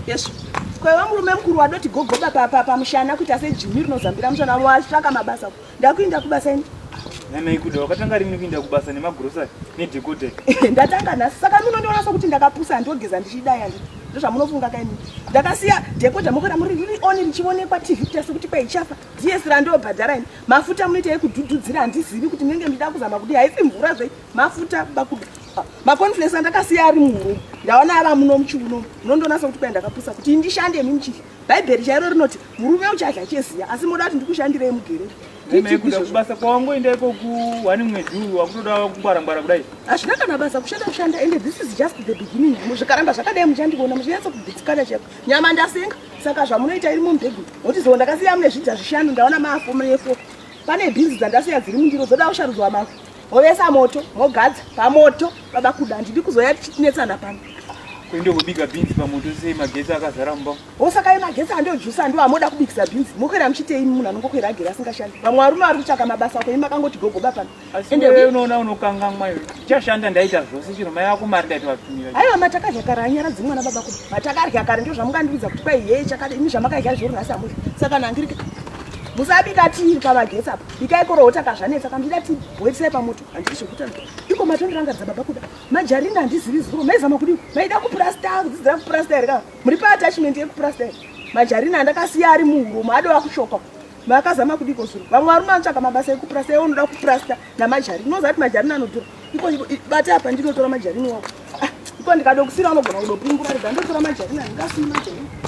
Yes. Kwa murume mukuru wadoti gogoba pamushana kuti ase Jimmy rinozambira mushana washaka mabasa. Ndakuinda kubasa ini. Nana ikuda wakatanga rimwe kuinda kubasa nemagrocery nedhikote. Ndatanga nhasi saka munondiona sokuti ndakapusa ndogeza ndichidaya ndi. Ndozvamunofunga kaini. Ndakasiya dhekota mukora muri riri on richionekwa TV tese kuti kwaichafa. DS rando bhadhara ini. Mafuta munoita ekudhudhudzira handizivi kuti ndenge ndida kuzama kuti haisi mvura zve mafuta bakuda. Makonflex andakasiya ari muhuro. Ndaona ava muno muchiuno. Munondonasa kuti ndakapusa kuti ndishande mimichi. Bhaibheri chairo rinoti murume uchadya cheziya asi moda kuti ndikushandire mugere. Ndikuda kubasa kwangu ende iko ku wani mwedzi wakutoda kungwara kudai. Ashina kana basa kushanda ende this is just the beginning. Muzvikaramba zvakadai muchandikuona muchinatsa kubitsikana chako. Nyama ndasenga saka zvamunoita iri mumbegu. Kuti zo ndakasiya mune zvidza zvishanu ndaona mafu murefo. Pane bhinzi dzandasiya dziri mundiro dzoda kusharudzwa mafu. Ovesa moto, mogadza pamoto baba kuda ndidi kuzoya tichinetsana pano. Kuende kubika beans pamoto sei magetsi akazara mumba. Osaka magetsi andojusa ndo amoda kubikisa beans. Mukwera muchitei munhu anongokwera agera asingashandi. Vamwe varume vari kutsvaka mabasa ako imakangoti gogoba pano. Ende wewe unoona unokangamwa iwe. Chashanda ndaita zvose chiro mai yako mari ndati vatumira. Aiwa matakadya kare anyara dzimwana baba kuti. Matakadya kare ndio zvamungandiudza kuti kwai yeye chakadi imi zvamakadya zvoro nhasi amuzi. Saka nangirike. Musabika tii pamagetsi apa. Bikai korota kazvanetsa kandida tii bhoilisai pamoto. Handisi zvokutanga. Iko matondirangadza baba kuda. Majarinda handisivi zuro. Maizama kudi. Maida kuplasta, kudzidzira kuplasta here kana. Muri pa attachment yekuplasta here. Majarinda andakasiya ari muhuro, maadova kushoka. Makazama kudiko zuro. Vamwe varume vanotsvaka mabasa ekuplasta, iwo unoda kuplasta namajarinda. Unoziva kuti majarinda anodhura. Iko bata apa ndinotora majarinda wako. Iko ndikada kusira unogona kudopingura rega ndotora majarinda ndingasima majarinda.